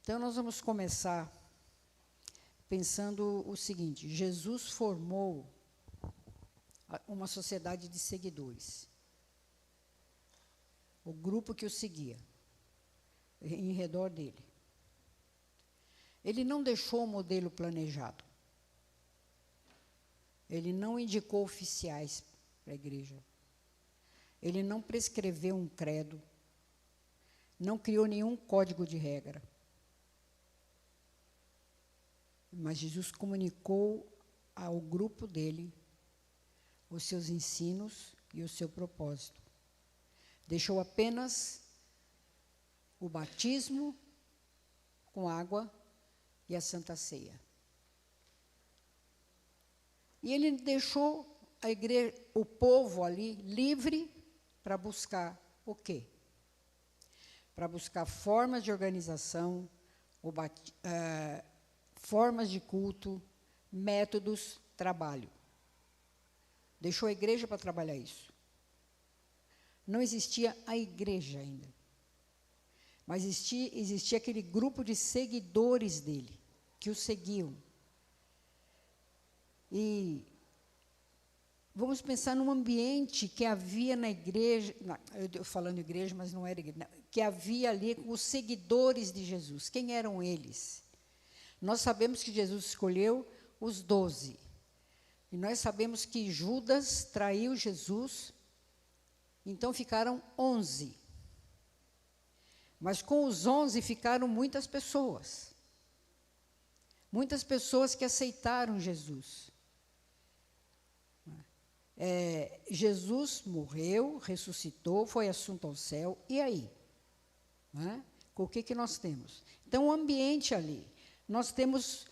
Então, nós vamos começar pensando o seguinte: Jesus formou uma sociedade de seguidores. O grupo que o seguia, em redor dele. Ele não deixou o modelo planejado. Ele não indicou oficiais para a igreja. Ele não prescreveu um credo. Não criou nenhum código de regra. Mas Jesus comunicou ao grupo dele os seus ensinos e o seu propósito. Deixou apenas o batismo com água e a Santa Ceia. E ele deixou a igreja, o povo ali livre para buscar o quê? Para buscar formas de organização, formas de culto, métodos, trabalho. Deixou a igreja para trabalhar isso. Não existia a igreja ainda. Mas existia aquele grupo de seguidores dele, que o seguiam. E vamos pensar num ambiente que havia na igreja, eu falando igreja, mas não era igreja, que havia ali com os seguidores de Jesus. Quem eram eles? Nós sabemos que Jesus escolheu os 12. E nós sabemos que Judas traiu Jesus, então ficaram 11. Mas com os 11 ficaram muitas pessoas. Muitas pessoas que aceitaram Jesus. Jesus morreu, ressuscitou, foi assunto ao céu, e aí? Com o que nós temos? Então, o ambiente ali. Nós temos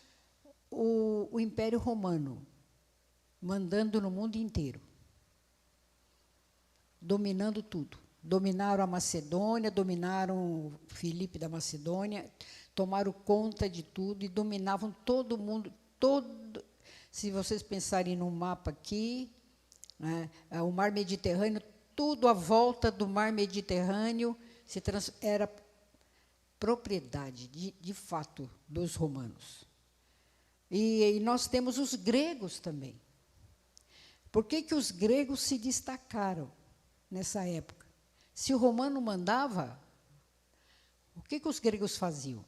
o Império Romano, mandando no mundo inteiro, dominando tudo. Dominaram a Macedônia, dominaram Filipe da Macedônia, tomaram conta de tudo e dominavam todo mundo. Se vocês pensarem no mapa aqui, né, o Mar Mediterrâneo, tudo à volta do Mar Mediterrâneo era propriedade, de fato, dos romanos. E nós temos os gregos também. Por que os gregos se destacaram nessa época? Se o romano mandava, o que os gregos faziam?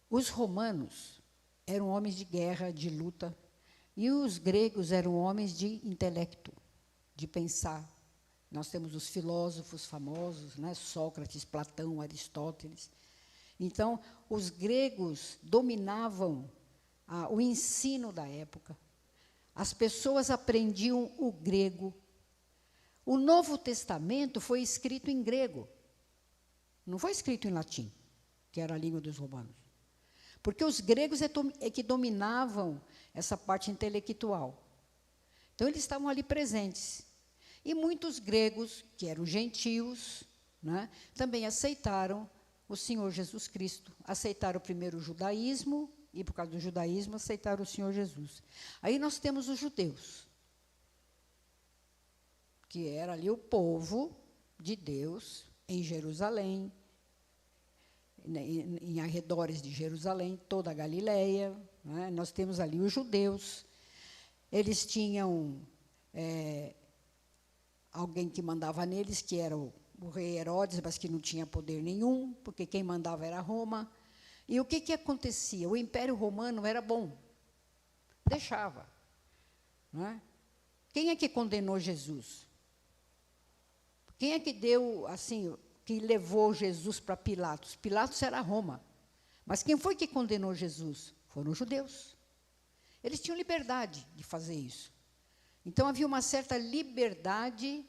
Os romanos eram homens de guerra, de luta, e os gregos eram homens de intelecto, de pensar. Nós temos os filósofos famosos, né? Sócrates, Platão, Aristóteles. Então, os gregos dominavam o ensino da época. As pessoas aprendiam o grego. O Novo Testamento foi escrito em grego. Não foi escrito em latim, que era a língua dos romanos. Porque os gregos é que dominavam essa parte intelectual. Então, eles estavam ali presentes. E muitos gregos, que eram gentios, né, também aceitaram o Senhor Jesus Cristo. Aceitaram primeiro o judaísmo, e por causa do judaísmo, aceitaram o Senhor Jesus. Aí nós temos os judeus, que era ali o povo de Deus, em Jerusalém, em arredores de Jerusalém, toda a Galileia, né? Nós temos ali os judeus. Eles tinham alguém que mandava neles, que era o rei Herodes, mas que não tinha poder nenhum, porque quem mandava era Roma. E o que acontecia? O Império Romano era bom, deixava. Não é? Quem é que condenou Jesus? Quem é que deu, assim, que levou Jesus para Pilatos? Pilatos era Roma. Mas quem foi que condenou Jesus? Foram os judeus. Eles tinham liberdade de fazer isso. Então, havia uma certa liberdade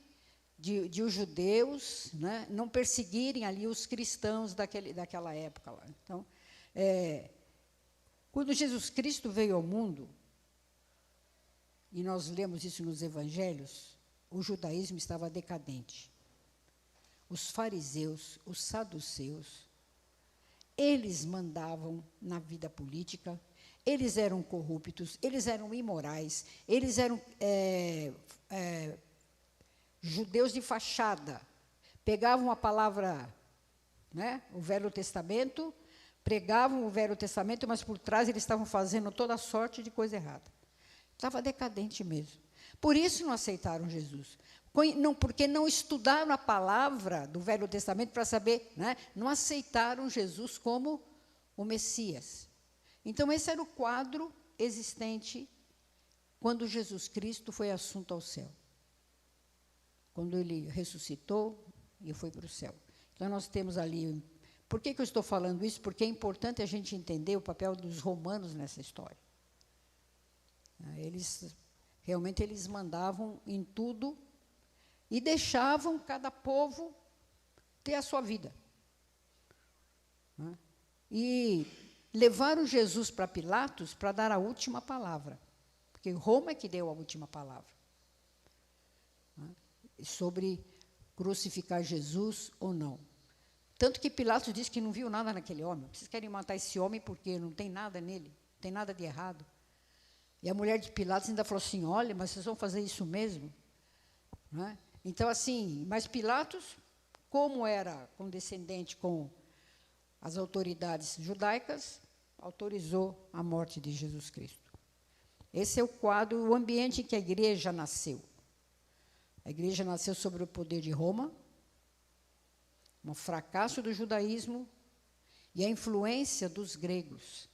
de os judeus, né, não perseguirem ali os cristãos daquela época lá. Então, quando Jesus Cristo veio ao mundo, e nós lemos isso nos evangelhos, o judaísmo estava decadente. Os fariseus, os saduceus, eles mandavam na vida política, eles eram corruptos, eles eram imorais, eles eram judeus de fachada. Pegavam a palavra, né, o Velho Testamento, pregavam o Velho Testamento, mas por trás eles estavam fazendo toda sorte de coisa errada. Estava decadente mesmo. Por isso não aceitaram Jesus. Porque não estudaram a palavra do Velho Testamento para saber, né? Não aceitaram Jesus como o Messias. Então, esse era o quadro existente quando Jesus Cristo foi assunto ao céu. Quando ele ressuscitou e foi para o céu. Então, nós temos ali... Por que eu estou falando isso? Porque é importante a gente entender o papel dos romanos nessa história. Realmente, eles mandavam em tudo e deixavam cada povo ter a sua vida. E levaram Jesus para Pilatos para dar a última palavra. Porque Roma é que deu a última palavra. Sobre crucificar Jesus ou não. Tanto que Pilatos disse que não viu nada naquele homem. Vocês querem matar esse homem porque não tem nada nele, não tem nada de errado. E a mulher de Pilatos ainda falou assim, olha, mas vocês vão fazer isso mesmo? Não é? Então, assim, mas Pilatos, como era condescendente com as autoridades judaicas, autorizou a morte de Jesus Cristo. Esse é o quadro, o ambiente em que a igreja nasceu. A igreja nasceu sob o poder de Roma, um fracasso do judaísmo e a influência dos gregos,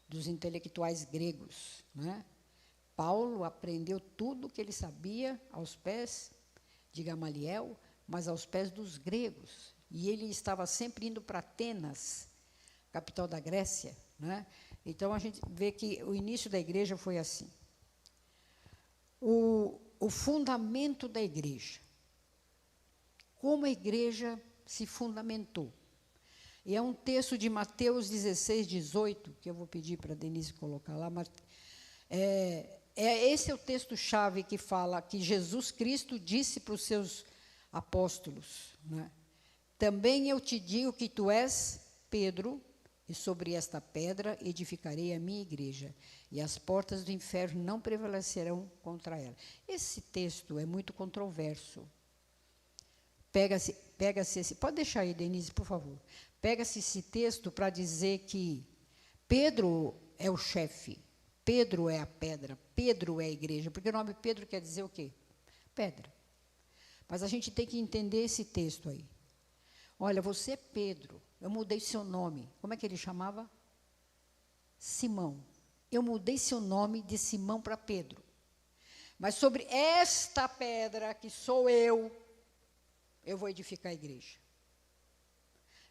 dos intelectuais gregos. Né? Paulo aprendeu tudo o que ele sabia aos pés de Gamaliel, mas aos pés dos gregos. E ele estava sempre indo para Atenas, capital da Grécia. Né? Então, a gente vê que o início da igreja foi assim. O fundamento da igreja. Como a igreja se fundamentou. E é um texto de Mateus 16, 18, que eu vou pedir para a Denise colocar lá. Esse é o texto-chave que fala que Jesus Cristo disse para os seus apóstolos. Né? Também eu te digo que tu és Pedro, e sobre esta pedra edificarei a minha igreja, e as portas do inferno não prevalecerão contra ela. Esse texto é muito controverso. Pega-se esse... Pode deixar aí, Denise, por favor. Pega-se esse texto para dizer que Pedro é o chefe, Pedro é a pedra, Pedro é a igreja, porque o nome Pedro quer dizer o quê? Pedra. Mas a gente tem que entender esse texto aí. Olha, você é Pedro, eu mudei seu nome. Como é que ele chamava? Simão. Eu mudei seu nome de Simão para Pedro. Mas sobre esta pedra, que sou eu vou edificar a igreja.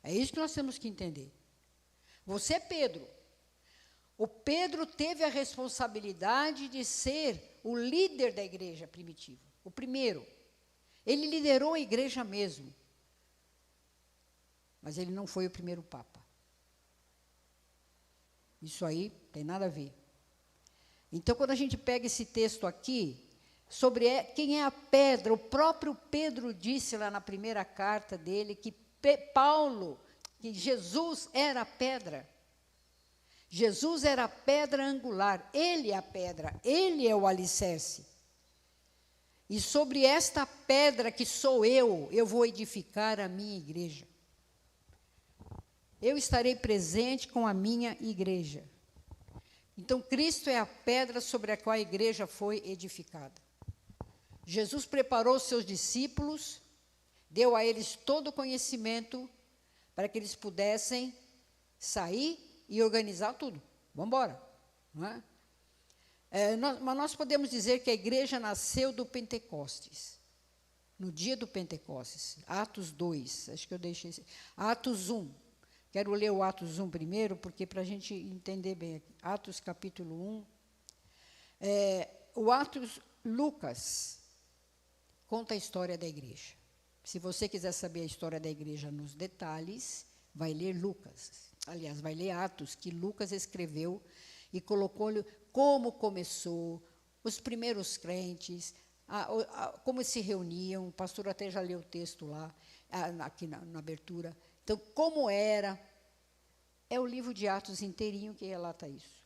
É isso que nós temos que entender. Você é Pedro. O Pedro teve a responsabilidade de ser o líder da igreja primitiva, o primeiro. Ele liderou a igreja mesmo. Mas ele não foi o primeiro papa. Isso aí tem nada a ver. Então, quando a gente pega esse texto aqui, sobre quem é a pedra, o próprio Pedro disse lá na primeira carta dele que que Jesus era a pedra. Jesus era a pedra angular, ele é a pedra, ele é o alicerce. E sobre esta pedra que sou eu vou edificar a minha igreja. Eu estarei presente com a minha igreja. Então, Cristo é a pedra sobre a qual a igreja foi edificada. Jesus preparou os seus discípulos, deu a eles todo o conhecimento para que eles pudessem sair e organizar tudo. Vamos embora. Não é? Mas nós podemos dizer que a igreja nasceu do Pentecostes. No dia do Pentecostes. Atos 2. Acho que eu deixei... Atos 1. Quero ler o Atos 1 primeiro, porque para a gente entender bem aqui. Atos capítulo 1. O Atos Lucas conta a história da igreja. Se você quiser saber a história da igreja nos detalhes, vai ler Lucas. Aliás, vai ler Atos, que Lucas escreveu e colocou como começou, os primeiros crentes, como se reuniam. O pastor até já leu o texto lá, aqui na abertura. Então, como era? É o livro de Atos inteirinho que relata isso.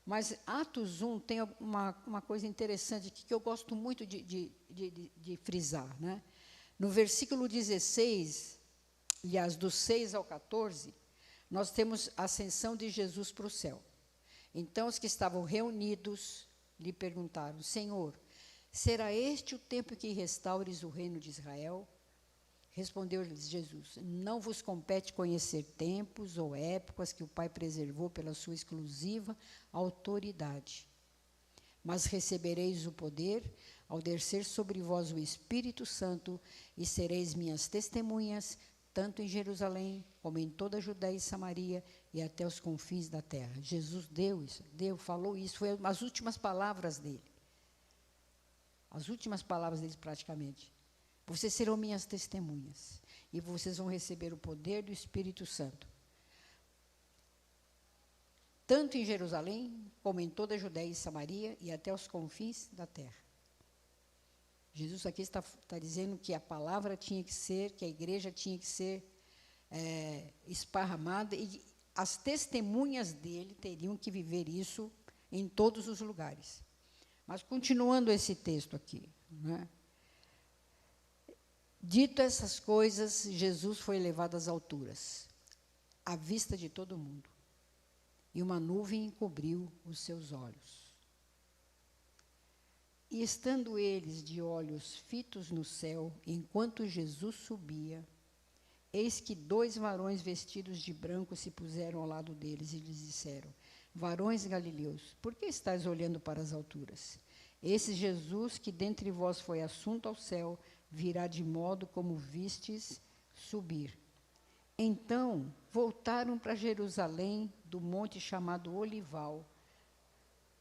Mas Atos 1 tem uma coisa interessante aqui que eu gosto muito de frisar. Né? No versículo 16, aliás, do 6 ao 14, nós temos a ascensão de Jesus para o céu. Então, os que estavam reunidos lhe perguntaram: Senhor, será este o tempo que restaures o reino de Israel? Respondeu-lhes Jesus: Não vos compete conhecer tempos ou épocas que o Pai preservou pela sua exclusiva autoridade. Mas recebereis o poder ao descer sobre vós o Espírito Santo, e sereis minhas testemunhas, tanto em Jerusalém, como em toda a Judéia e Samaria, e até os confins da terra. Jesus falou isso, foi as últimas palavras dele. As últimas palavras dele, praticamente. Vocês serão minhas testemunhas, e vocês vão receber o poder do Espírito Santo. Tanto em Jerusalém, como em toda a Judéia e Samaria, e até os confins da terra. Jesus aqui está dizendo que a palavra tinha que ser, que a igreja tinha que ser esparramada, e as testemunhas dele teriam que viver isso em todos os lugares. Mas, continuando esse texto aqui, né? Dito essas coisas, Jesus foi levado às alturas, à vista de todo mundo, e uma nuvem encobriu os seus olhos. E estando eles de olhos fitos no céu, enquanto Jesus subia, eis que 2 varões vestidos de branco se puseram ao lado deles e lhes disseram: Varões galileus, por que estáis olhando para as alturas? Esse Jesus que dentre vós foi assunto ao céu, virá de modo como vistes subir. Então voltaram para Jerusalém, do monte chamado Olival,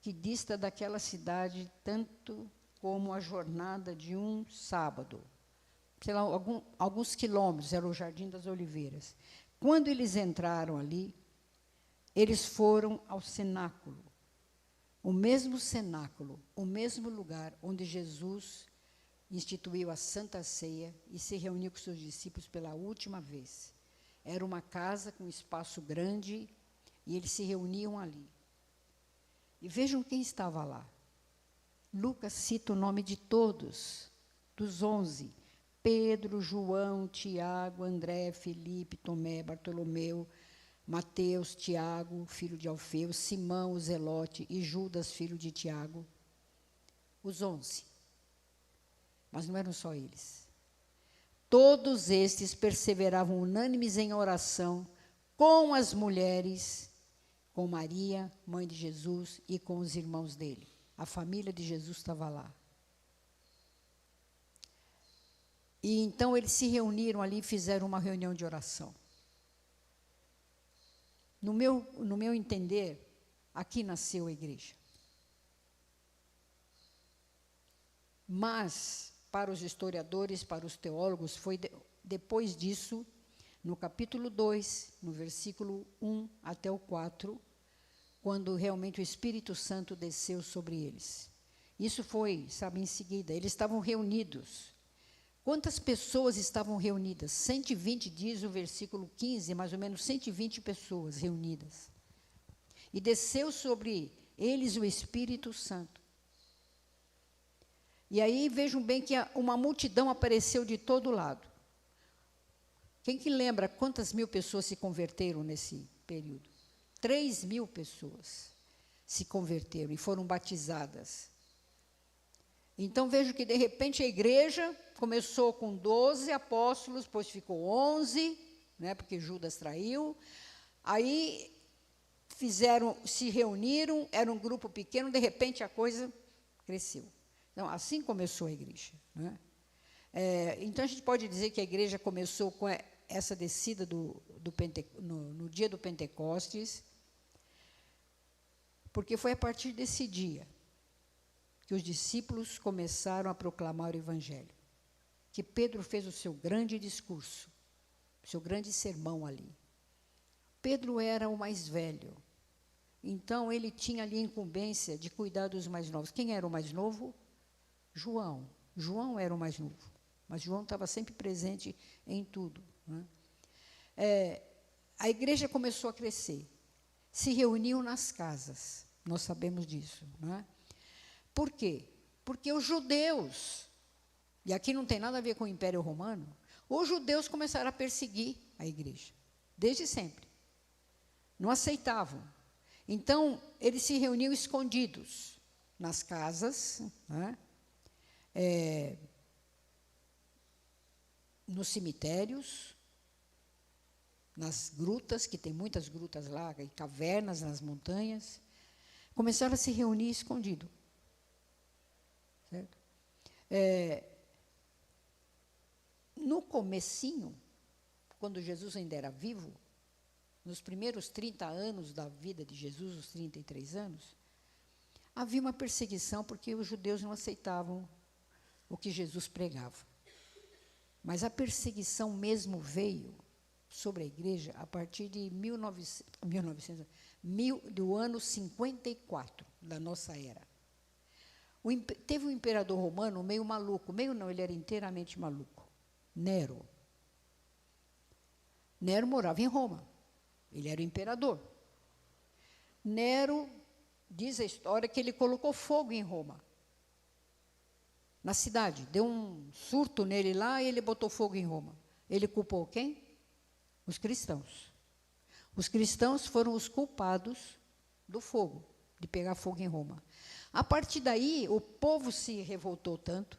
que dista daquela cidade tanto como a jornada de um sábado. Sei lá, alguns quilômetros, era o Jardim das Oliveiras. Quando eles entraram ali, eles foram ao cenáculo. O mesmo cenáculo, o mesmo lugar onde Jesus instituiu a Santa Ceia e se reuniu com seus discípulos pela última vez. Era uma casa com espaço grande e eles se reuniam ali. E vejam quem estava lá. Lucas cita o nome de todos, dos 11. Pedro, João, Tiago, André, Filipe, Tomé, Bartolomeu, Mateus, Tiago, filho de Alfeu, Simão, o Zelote e Judas, filho de Tiago. Os 11. Mas não eram só eles. Todos estes perseveravam unânimes em oração com as mulheres, com Maria, mãe de Jesus, e com os irmãos dele. A família de Jesus estava lá. E então eles se reuniram ali e fizeram uma reunião de oração. No meu entender, aqui nasceu a igreja. Mas, para os historiadores, para os teólogos, foi depois disso, no capítulo 2, no versículo 1 até o 4, quando realmente o Espírito Santo desceu sobre eles. Isso foi, em seguida, eles estavam reunidos. Quantas pessoas estavam reunidas? 120, diz o versículo 15, mais ou menos 120 pessoas reunidas. E desceu sobre eles o Espírito Santo. E aí vejam bem que uma multidão apareceu de todo lado. Quem que lembra quantas mil pessoas se converteram nesse período? 3.000 pessoas se converteram e foram batizadas. Então, vejo que, de repente, a igreja começou com 12 apóstolos, depois ficou 11, né, porque Judas traiu. Aí se reuniram, era um grupo pequeno, de repente a coisa cresceu. Então, assim começou a igreja. Né? Então, a gente pode dizer que a igreja começou com essa descida no dia do Pentecostes, porque foi a partir desse dia que os discípulos começaram a proclamar o Evangelho, que Pedro fez o seu grande discurso, o seu grande sermão ali. Pedro era o mais velho, então ele tinha ali a incumbência de cuidar dos mais novos. Quem era o mais novo? João. João era o mais novo, mas João estava sempre presente em tudo. Né? A igreja começou a crescer, se reuniam nas casas, nós sabemos disso. Né? Por quê? Porque os judeus, e aqui não tem nada a ver com o Império Romano, os judeus começaram a perseguir a igreja, desde sempre. Não aceitavam. Então, eles se reuniam escondidos nas casas, né? Nos cemitérios, nas grutas, que tem muitas grutas lá, e cavernas nas montanhas. Começaram a se reunir escondido. Certo? No comecinho, quando Jesus ainda era vivo, nos primeiros 30 anos da vida de Jesus, os 33 anos, havia uma perseguição porque os judeus não aceitavam o que Jesus pregava. Mas a perseguição mesmo veio sobre a igreja a partir de do ano 54 da nossa era. Teve um imperador romano meio maluco, meio não, ele era inteiramente maluco, Nero. Nero morava em Roma, ele era o imperador. Nero, diz a história, que ele colocou fogo em Roma, na cidade. Deu um surto nele lá e ele botou fogo em Roma. Ele culpou quem? Os cristãos. Os cristãos foram os culpados do fogo, de pegar fogo em Roma. A partir daí, o povo se revoltou tanto,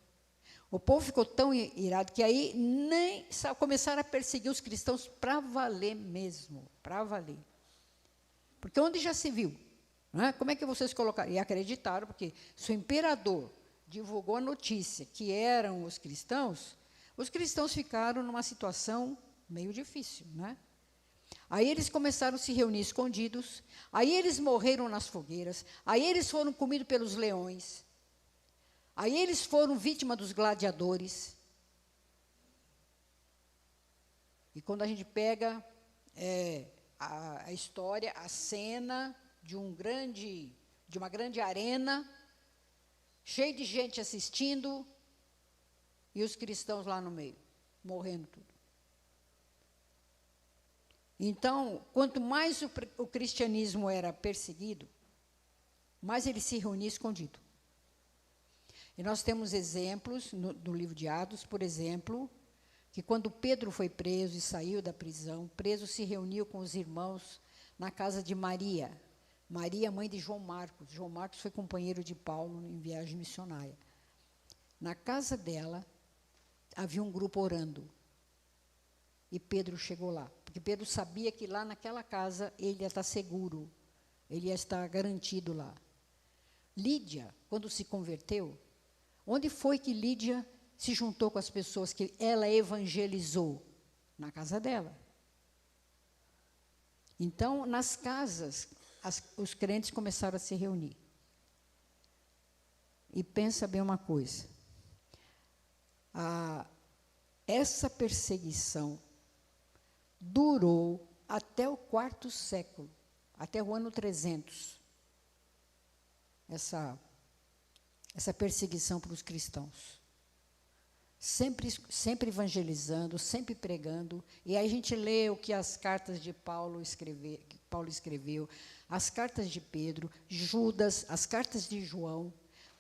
o povo ficou tão irado, que aí nem começaram a perseguir os cristãos para valer mesmo, para valer. Porque onde já se viu? Né? Como é que vocês colocaram? E acreditaram, porque se o imperador divulgou a notícia que eram os cristãos ficaram numa situação meio difícil, né? Aí eles começaram a se reunir escondidos, aí eles morreram nas fogueiras, aí eles foram comidos pelos leões, aí eles foram vítima dos gladiadores. E quando a gente pega a história, a cena de uma grande arena, cheia de gente assistindo, e os cristãos lá no meio, morrendo tudo. Então, quanto mais o cristianismo era perseguido, mais ele se reunia escondido. E nós temos exemplos no livro de Atos, por exemplo, que quando Pedro foi preso e saiu da prisão, preso se reuniu com os irmãos na casa de Maria. Maria, mãe de João Marcos. João Marcos foi companheiro de Paulo em viagem missionária. Na casa dela, havia um grupo orando. E Pedro chegou lá, porque Pedro sabia que lá naquela casa ele ia estar seguro, ele ia estar garantido lá. Lídia, quando se converteu, onde foi que Lídia se juntou com as pessoas que ela evangelizou? Na casa dela. Então, nas casas, os crentes começaram a se reunir. E pensa bem uma coisa, essa perseguição durou até o 4º século, até o ano 300, essa perseguição para os cristãos. Sempre evangelizando, sempre pregando. E aí a gente lê o que as cartas de Paulo escreveu, as cartas de Pedro, Judas, as cartas de João,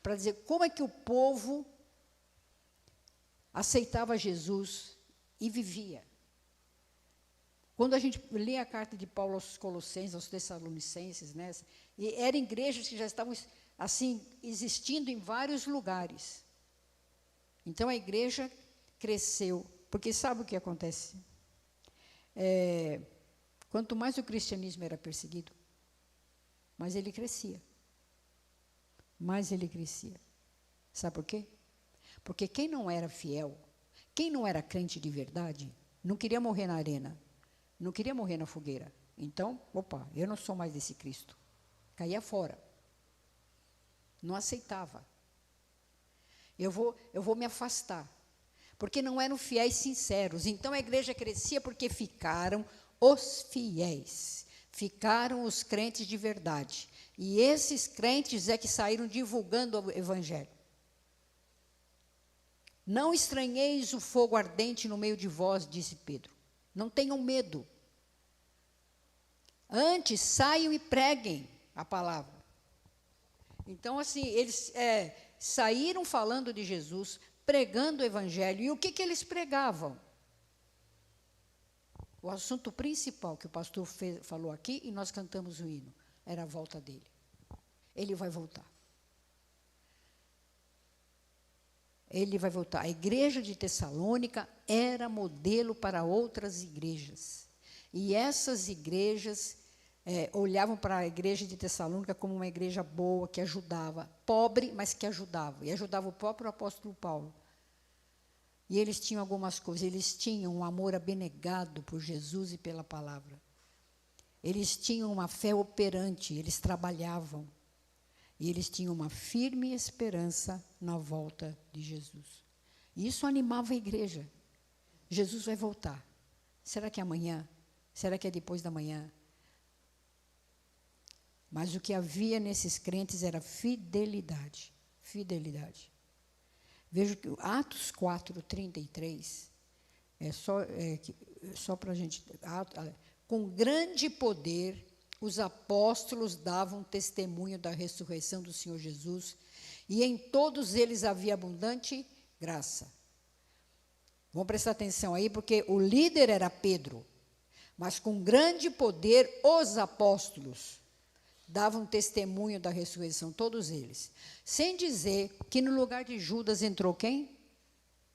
para dizer como é que o povo aceitava Jesus e vivia. Quando a gente lê a carta de Paulo aos Colossenses, aos Tessalonicenses, né, e eram igrejas que já estavam assim existindo em vários lugares. Então a igreja cresceu, porque sabe o que acontece? Quanto mais o cristianismo era perseguido, mais ele crescia. Mais ele crescia. Sabe por quê? Porque quem não era fiel, quem não era crente de verdade, não queria morrer na arena. Não queria morrer na fogueira. Então, eu não sou mais desse Cristo. Caía fora. Não aceitava. Eu vou me afastar. Porque não eram fiéis sinceros. Então, a igreja crescia porque ficaram os fiéis. Ficaram os crentes de verdade. E esses crentes é que saíram divulgando o evangelho. Não estranheis o fogo ardente no meio de vós, disse Pedro. Não tenham medo. Antes, saiam e preguem a palavra. Então, assim, eles saíram falando de Jesus, pregando o evangelho. E o que eles pregavam? O assunto principal que o pastor falou aqui, e nós cantamos o hino, era a volta dele. Ele vai voltar. Ele vai voltar. A igreja de Tessalônica era modelo para outras igrejas. E essas igrejas olhavam para a igreja de Tessalônica como uma igreja boa, que ajudava, pobre, mas que ajudava. E ajudava o próprio apóstolo Paulo. E eles tinham algumas coisas. Eles tinham um amor abnegado por Jesus e pela palavra. Eles tinham uma fé operante, eles trabalhavam. E eles tinham uma firme esperança na volta de Jesus. E isso animava a igreja. Jesus vai voltar. Será que é amanhã? Será que é depois da manhã? Mas o que havia nesses crentes era fidelidade. Fidelidade. Vejo que Atos 4:33, só para a gente... Com grande poder, os apóstolos davam testemunho da ressurreição do Senhor Jesus, e em todos eles havia abundante graça. Vamos prestar atenção aí, porque o líder era Pedro, mas com grande poder os apóstolos davam testemunho da ressurreição, todos eles. Sem dizer que no lugar de Judas entrou quem?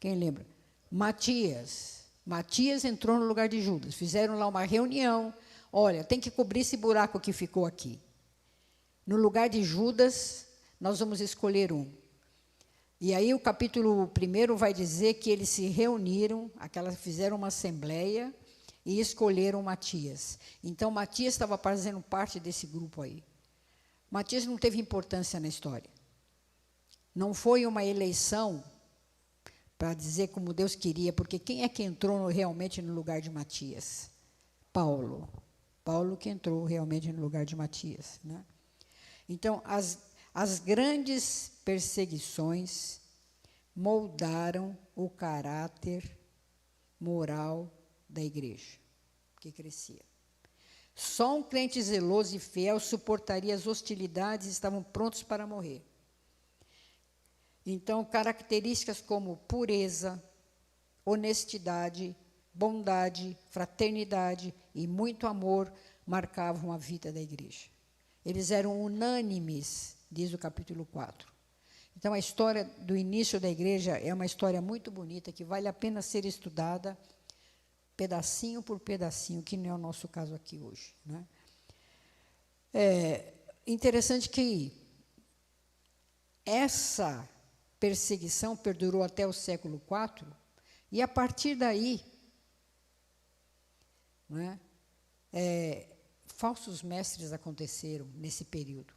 Quem lembra? Matias. Matias entrou no lugar de Judas. Fizeram lá uma reunião. Olha, tem que cobrir esse buraco que ficou aqui. No lugar de Judas, nós vamos escolher um. E aí o capítulo 1 vai dizer que eles se reuniram, fizeram uma assembleia e escolheram Matias. Então, Matias estava fazendo parte desse grupo aí. Matias não teve importância na história. Não foi uma eleição para dizer como Deus queria, porque quem é que entrou realmente no lugar de Matias? Paulo. Paulo que entrou realmente no lugar de Matias, né? Então, as grandes perseguições moldaram o caráter moral da igreja, que crescia. Só um crente zeloso e fiel suportaria as hostilidades e estavam prontos para morrer. Então, características como pureza, honestidade, bondade, fraternidade e muito amor marcavam a vida da igreja. Eles eram unânimes, diz o capítulo 4. Então, a história do início da igreja é uma história muito bonita, que vale a pena ser estudada, pedacinho por pedacinho, que não é o nosso caso aqui hoje, né? É interessante que essa perseguição perdurou até o século IV, e a partir daí, né, falsos mestres aconteceram nesse período,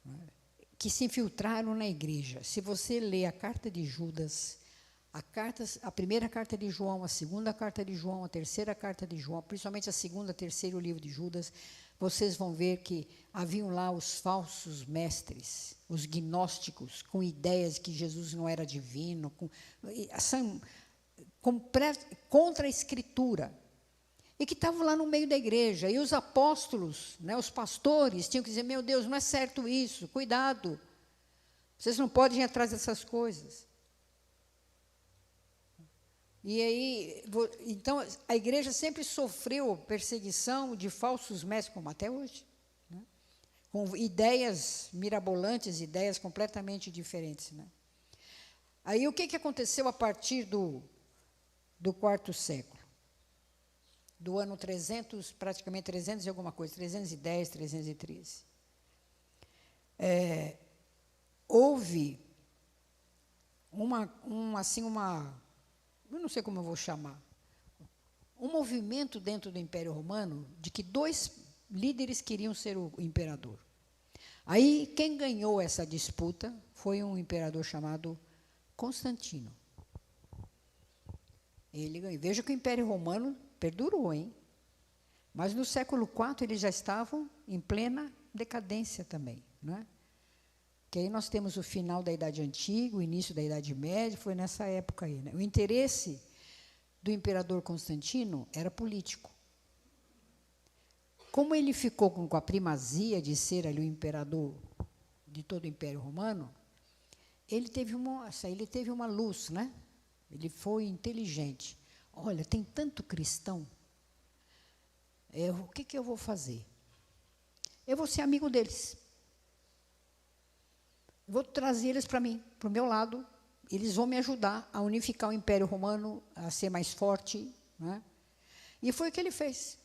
né, que se infiltraram na igreja. Se você lê a carta de Judas, a primeira carta de João, a segunda carta de João, a terceira carta de João, principalmente a segunda, terceiro livro de Judas, vocês vão ver que haviam lá os falsos mestres, os gnósticos, com ideias que Jesus não era divino, contra a Escritura, e que estavam lá no meio da igreja. E os apóstolos, né, os pastores, tinham que dizer: meu Deus, não é certo isso, cuidado, vocês não podem ir atrás dessas coisas. E aí, então, a igreja sempre sofreu perseguição de falsos mestres, como até hoje, né? Com ideias mirabolantes, ideias completamente diferentes, né? Aí, o que aconteceu a partir do quarto século? Do ano 300, praticamente 300 e alguma coisa, 310, 313. Houve eu não sei como eu vou chamar, um movimento dentro do Império Romano de que dois líderes queriam ser o imperador. Aí, quem ganhou essa disputa foi um imperador chamado Constantino. Ele ganhou. Veja que o Império Romano perdurou, hein? Mas no século IV eles já estavam em plena decadência também, não é? Que aí nós temos o final da Idade Antiga, o início da Idade Média, foi nessa época aí, né? O interesse do imperador Constantino era político. Como ele ficou com a primazia de ser ali o imperador de todo o Império Romano, ele teve uma luz, né? Ele foi inteligente. olha, tem tanto cristão, o que eu vou fazer? Eu vou ser amigo deles. Vou trazer eles para mim, para o meu lado. Eles vão me ajudar a unificar o Império Romano, a ser mais forte. Né? E foi o que ele fez.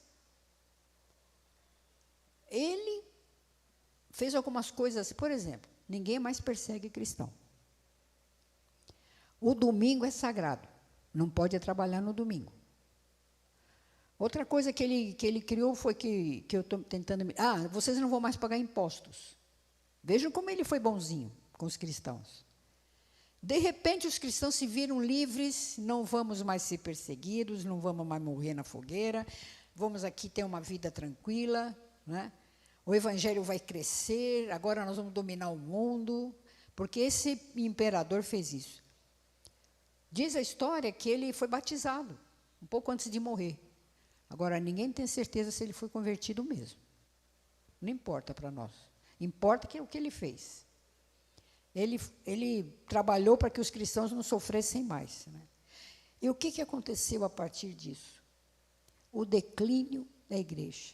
Ele fez algumas coisas, por exemplo, ninguém mais persegue cristão. O domingo é sagrado, não pode trabalhar no domingo. Outra coisa que ele criou foi que eu estou tentando... vocês não vão mais pagar impostos. Vejam como ele foi bonzinho com os cristãos. De repente, os cristãos se viram livres, não vamos mais ser perseguidos, não vamos mais morrer na fogueira, vamos aqui ter uma vida tranquila, né? O evangelho vai crescer, agora nós vamos dominar o mundo, porque esse imperador fez isso. Diz a história que ele foi batizado, um pouco antes de morrer. Agora, ninguém tem certeza se ele foi convertido mesmo. Não importa para nós. Importa o que ele fez. Ele trabalhou para que os cristãos não sofressem mais. Né? E o que aconteceu a partir disso? O declínio da igreja.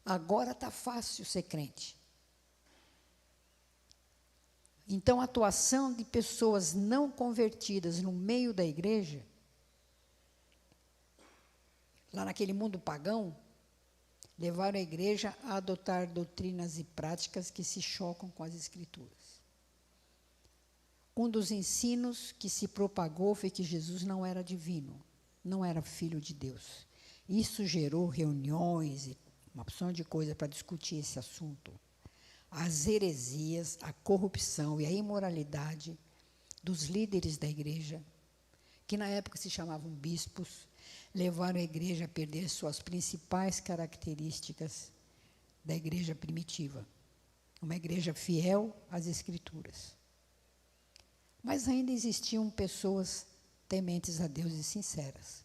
Agora está fácil ser crente. Então, a atuação de pessoas não convertidas no meio da igreja, lá naquele mundo pagão, levaram a igreja a adotar doutrinas e práticas que se chocam com as Escrituras. Um dos ensinos que se propagou foi que Jesus não era divino, não era filho de Deus. Isso gerou reuniões e uma opção de coisa para discutir esse assunto. As heresias, a corrupção e a imoralidade dos líderes da igreja, que na época se chamavam bispos, levaram a igreja a perder suas principais características da igreja primitiva. Uma igreja fiel às Escrituras. Mas ainda existiam pessoas tementes a Deus e sinceras.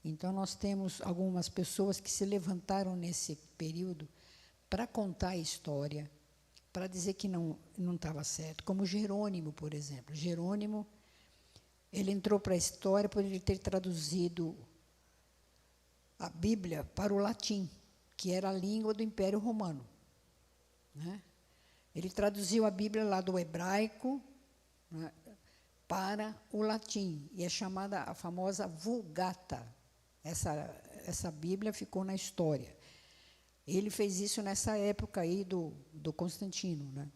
Então, nós temos algumas pessoas que se levantaram nesse período para contar a história, para dizer que não estava certo, como Jerônimo, por exemplo. Jerônimo, ele entrou para a história por ele ter traduzido a Bíblia para o latim, que era a língua do Império Romano. Né? Ele traduziu a Bíblia lá do hebraico, né, para o latim, e é chamada a famosa Vulgata. Essa Bíblia ficou na história. Ele fez isso nessa época aí do Constantino. Né?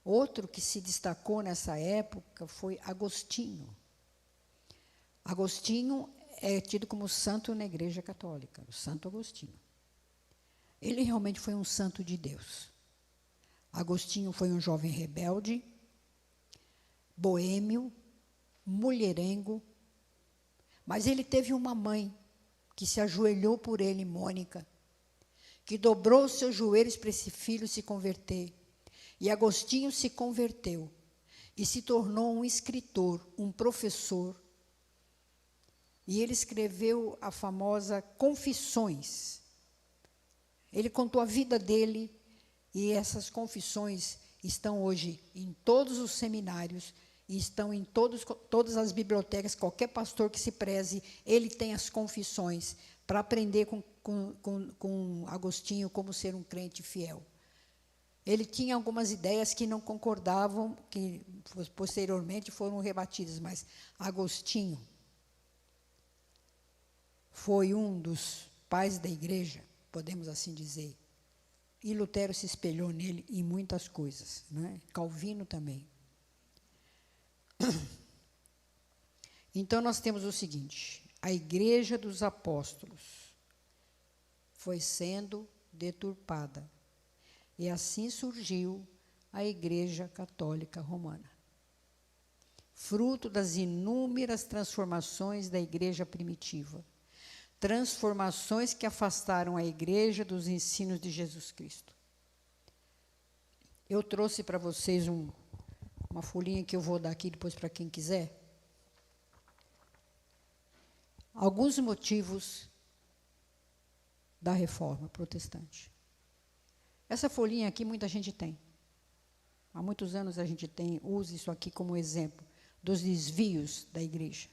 Outro que se destacou nessa época foi Agostinho. Agostinho é tido como santo na Igreja Católica, o Santo Agostinho. Ele realmente foi um santo de Deus. Agostinho foi um jovem rebelde, boêmio, mulherengo, mas ele teve uma mãe que se ajoelhou por ele, Mônica, que dobrou os seus joelhos para esse filho se converter. E Agostinho se converteu e se tornou um escritor, um professor. E ele escreveu a famosa Confissões. Ele contou a vida dele e essas confissões estão hoje em todos os seminários e estão em todas as bibliotecas. Qualquer pastor que se preze, ele tem as confissões para aprender com Agostinho como ser um crente fiel. Ele tinha algumas ideias que não concordavam, que posteriormente foram rebatidas, mas Agostinho foi um dos pais da igreja, podemos assim dizer. E Lutero se espelhou nele em muitas coisas, né? Calvino também. Então, nós temos o seguinte: a igreja dos apóstolos foi sendo deturpada. E assim surgiu a Igreja Católica Romana. Fruto das inúmeras transformações da igreja primitiva. Transformações que afastaram a igreja dos ensinos de Jesus Cristo. Eu trouxe para vocês uma folhinha que eu vou dar aqui depois para quem quiser. Alguns motivos da reforma protestante. Essa folhinha aqui muita gente tem. Há muitos anos a gente usa isso aqui como exemplo dos desvios da igreja.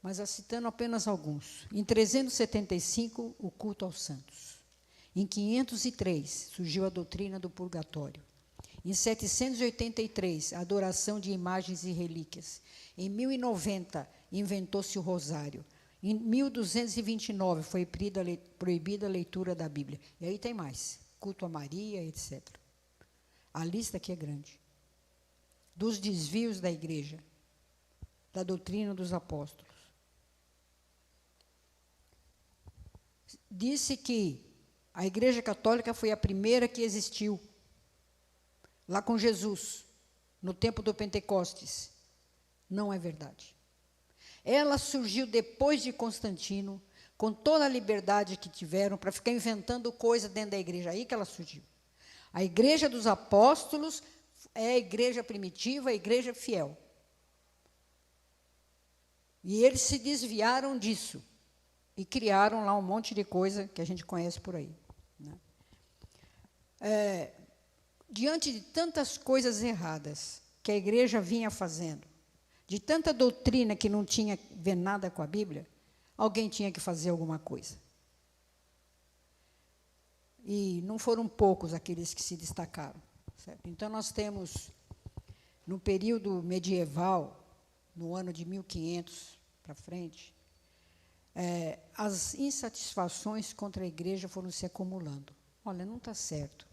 Mas citando apenas alguns. Em 375, o culto aos santos. Em 503, surgiu a doutrina do purgatório. Em 783, a adoração de imagens e relíquias. Em 1090, inventou-se o rosário. Em 1229, foi proibida a leitura da Bíblia. E aí tem mais. Culto a Maria, etc. A lista aqui é grande. Dos desvios da igreja. Da doutrina dos apóstolos. Disse que a Igreja Católica foi a primeira que existiu, lá com Jesus, no tempo do Pentecostes. Não é verdade. Ela surgiu depois de Constantino, com toda a liberdade que tiveram para ficar inventando coisa dentro da igreja. Aí que ela surgiu. A Igreja dos Apóstolos é a igreja primitiva, a igreja fiel. E eles se desviaram disso. E criaram lá um monte de coisa que a gente conhece por aí. Né? Diante de tantas coisas erradas que a igreja vinha fazendo, de tanta doutrina que não tinha a ver nada com a Bíblia, alguém tinha que fazer alguma coisa. E não foram poucos aqueles que se destacaram. Certo? Então, nós temos, no período medieval, no ano de 1500 para frente, as insatisfações contra a igreja foram se acumulando. Olha, não está certo.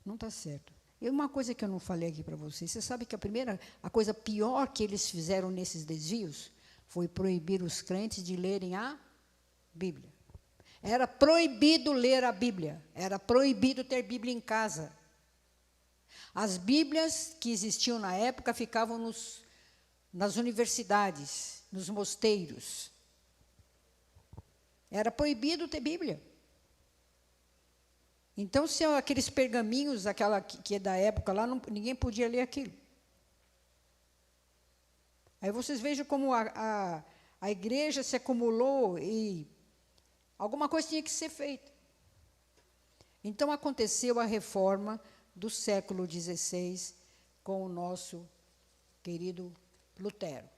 Não está certo. E uma coisa que eu não falei aqui para vocês, você sabe que a coisa pior que eles fizeram nesses desvios foi proibir os crentes de lerem a Bíblia. Era proibido ler a Bíblia. Era proibido ter Bíblia em casa. As Bíblias que existiam na época ficavam nas universidades, nos mosteiros. Era proibido ter Bíblia. Então, se aqueles pergaminhos, aquela que é da época lá, ninguém podia ler aquilo. Aí vocês vejam como a igreja se acumulou e alguma coisa tinha que ser feita. Então, aconteceu a reforma do século XVI com o nosso querido Lutero.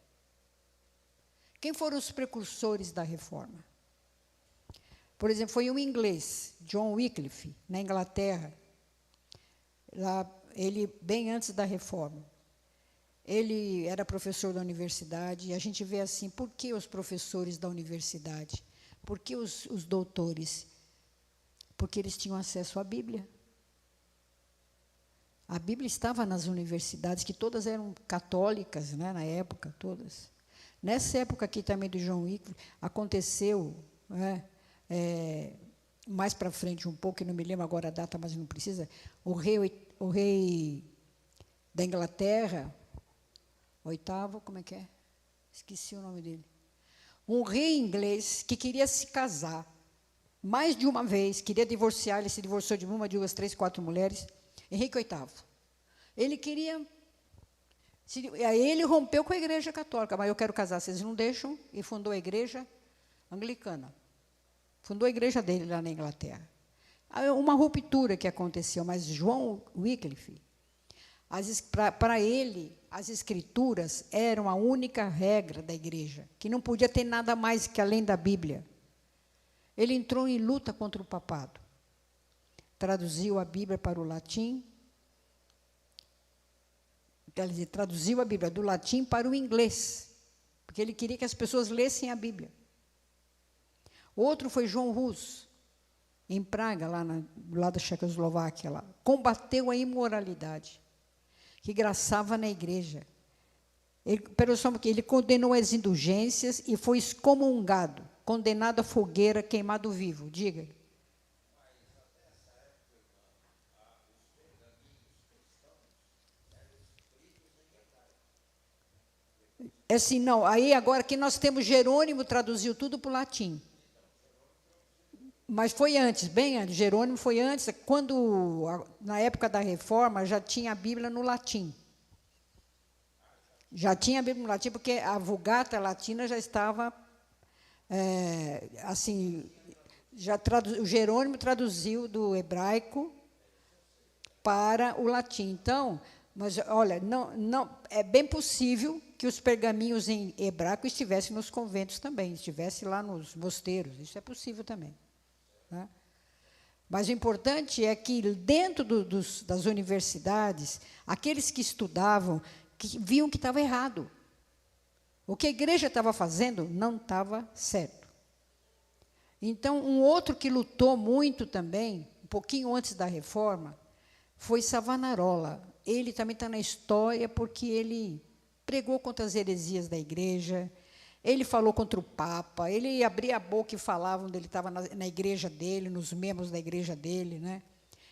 Quem foram os precursores da reforma? Por exemplo, foi um inglês, John Wycliffe, na Inglaterra, lá, ele bem antes da reforma. Ele era professor da universidade, e a gente vê assim, por que os professores da universidade? Por que os doutores? Porque eles tinham acesso à Bíblia. A Bíblia estava nas universidades, que todas eram católicas, né, na época, todas. Nessa época aqui também do John Wycliffe, aconteceu, né, mais para frente um pouco, que não me lembro agora a data, mas não precisa, o rei da Inglaterra, oitavo, como é que é? Esqueci o nome dele. Um rei inglês que queria se casar mais de uma vez, queria divorciar, ele se divorciou de uma, duas, três, 4 mulheres, Henrique VIII. Ele queria... Aí ele rompeu com a Igreja Católica, mas eu quero casar, vocês não deixam, e fundou a Igreja Anglicana. Fundou a igreja dele lá na Inglaterra. Uma ruptura que aconteceu, mas João Wycliffe, para ele, as escrituras eram a única regra da igreja, que não podia ter nada mais que além da Bíblia. Ele entrou em luta contra o papado. Traduziu a Bíblia para o latim, quer dizer, traduziu a Bíblia do latim para o inglês, porque ele queria que as pessoas lessem a Bíblia. Outro foi João Hus, em Praga, lá da Checoslováquia, lá, combateu a imoralidade que graçava na igreja. Ele condenou as indulgências e foi excomungado, condenado à fogueira, queimado vivo. Diga. É assim, não. Aí agora que nós temos Jerônimo traduziu tudo para o latim. Mas foi antes, bem antes. Jerônimo foi antes, quando, na época da Reforma, já tinha a Bíblia no latim. Já tinha a Bíblia no latim, porque a Vulgata Latina já estava, assim, o Jerônimo traduziu do hebraico para o latim. Então, Mas, olha, não, é bem possível que os pergaminhos em hebraico estivessem nos conventos também, estivessem lá nos mosteiros, isso é possível também. Tá? Mas o importante é que, dentro das universidades, aqueles que estudavam, que viam que estava errado. O que a igreja estava fazendo não estava certo. Então, um outro que lutou muito também, um pouquinho antes da reforma, foi Savonarola. Ele também está na história porque ele pregou contra as heresias da igreja, ele falou contra o Papa, ele abria a boca e falava onde ele estava na igreja dele, nos membros da igreja dele. Né?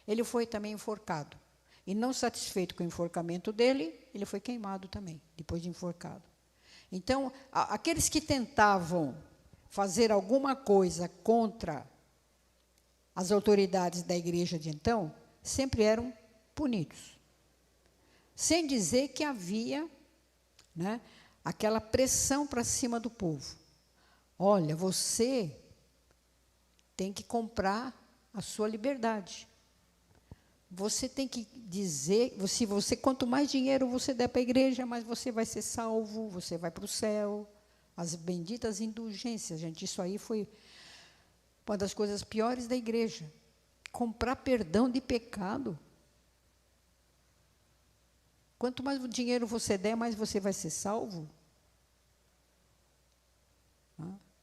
Ele foi também enforcado. E, não satisfeito com o enforcamento dele, ele foi queimado também, depois de enforcado. Então, aqueles que tentavam fazer alguma coisa contra as autoridades da igreja de então, sempre eram punidos. Sem dizer que havia, né, aquela pressão para cima do povo. Olha, você tem que comprar a sua liberdade. Você tem que dizer, quanto mais dinheiro você der para a igreja, mais você vai ser salvo, você vai para o céu. As benditas indulgências, gente, isso aí foi uma das coisas piores da igreja. Comprar perdão de pecado. Quanto mais dinheiro você der, mais você vai ser salvo.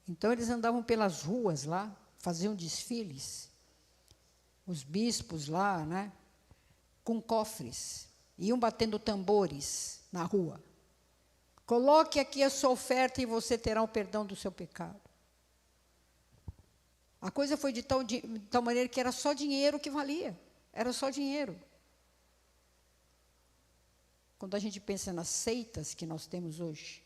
Então, eles andavam pelas ruas lá, faziam desfiles. Os bispos lá, né, com cofres, iam batendo tambores na rua. Coloque aqui a sua oferta e você terá o perdão do seu pecado. A coisa foi de tal maneira que era só dinheiro que valia. Era só dinheiro. Quando a gente pensa nas seitas que nós temos hoje,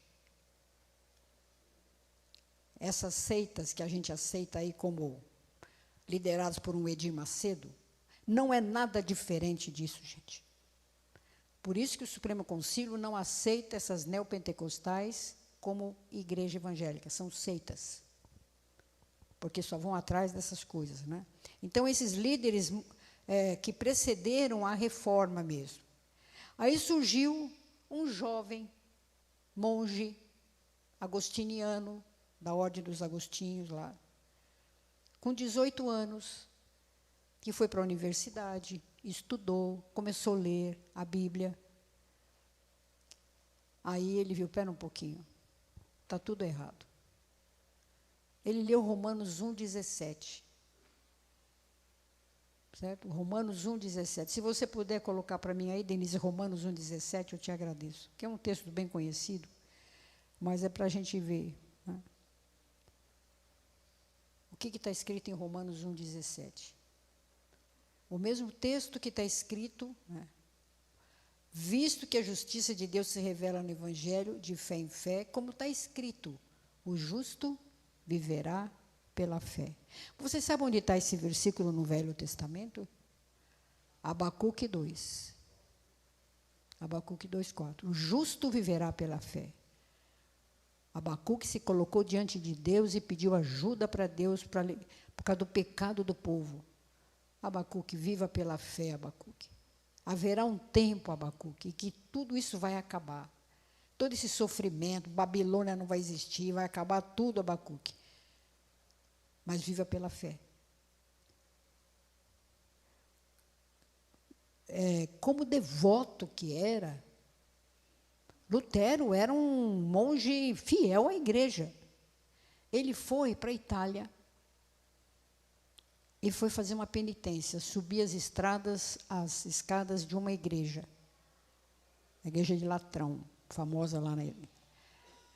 essas seitas que a gente aceita aí como lideradas por um Edir Macedo, não é nada diferente disso, gente. Por isso que o Supremo Concílio não aceita essas neopentecostais como igreja evangélica, são seitas. Porque só vão atrás dessas coisas. Né? Então, esses líderes que precederam a reforma mesmo. Aí surgiu um jovem monge agostiniano, da Ordem dos Agostinhos lá, com 18 anos, que foi para a universidade, estudou, começou a ler a Bíblia. Aí ele viu, espera um pouquinho, está tudo errado. Ele leu Romanos 1,17. Certo? Romanos 1,17. Se você puder colocar para mim aí, Denise, Romanos 1,17, eu te agradeço. Que é um texto bem conhecido, mas é para a gente ver. Né? O que está escrito em Romanos 1,17? O mesmo texto que está escrito, né? Visto que a justiça de Deus se revela no Evangelho, de fé em fé, como está escrito, o justo viverá pela fé. Você sabe onde está esse versículo no Velho Testamento? Abacuque 2. Abacuque 2,4. O justo viverá pela fé. Abacuque se colocou diante de Deus e pediu ajuda para Deus por causa do pecado do povo. Abacuque, viva pela fé, Abacuque. Haverá um tempo, Abacuque, que tudo isso vai acabar. Todo esse sofrimento, Babilônia não vai existir, vai acabar tudo, Abacuque. Mas viva pela fé. Como devoto que era, Lutero era um monge fiel à igreja. Ele foi para a Itália e foi fazer uma penitência, subir as escadas de uma igreja, a igreja de Latrão, famosa lá na...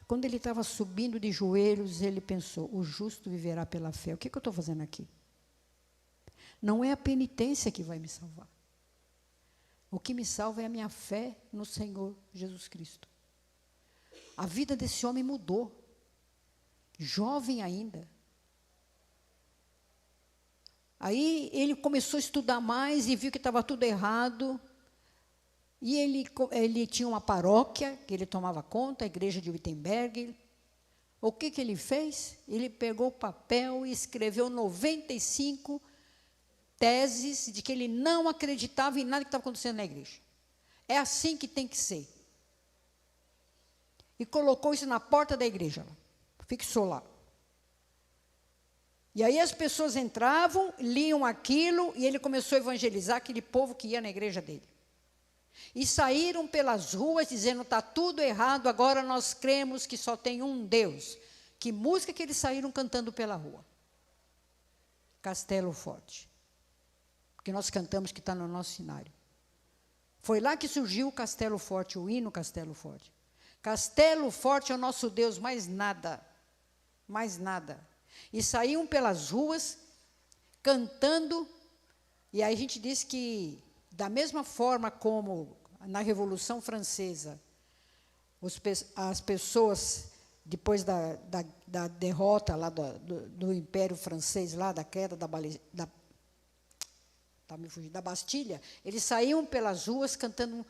Quando ele estava subindo de joelhos, ele pensou, o justo viverá pela fé. O que eu estou fazendo aqui? Não é a penitência que vai me salvar. O que me salva é a minha fé no Senhor Jesus Cristo. A vida desse homem mudou. Jovem ainda. Aí ele começou a estudar mais e viu que estava tudo errado. E ele tinha uma paróquia que ele tomava conta, a igreja de Wittenberg. O que ele fez? Ele pegou o papel e escreveu 95 teses de que ele não acreditava em nada que estava acontecendo na igreja. É assim que tem que ser. E colocou isso na porta da igreja, fixou lá. E aí as pessoas entravam, liam aquilo, e ele começou a evangelizar aquele povo que ia na igreja dele. E saíram pelas ruas dizendo, está tudo errado, agora nós cremos que só tem um Deus. Que música que eles saíram cantando pela rua? Castelo Forte. Que nós cantamos, que está no nosso cenário. Foi lá que surgiu o Castelo Forte, o hino Castelo Forte. Castelo Forte é o nosso Deus, mais nada. Mais nada. E saíam pelas ruas, cantando, e aí a gente diz que, da mesma forma como na Revolução Francesa, as pessoas, depois da derrota lá do Império Francês, lá da queda da Bastilha, eles saíam pelas ruas cantando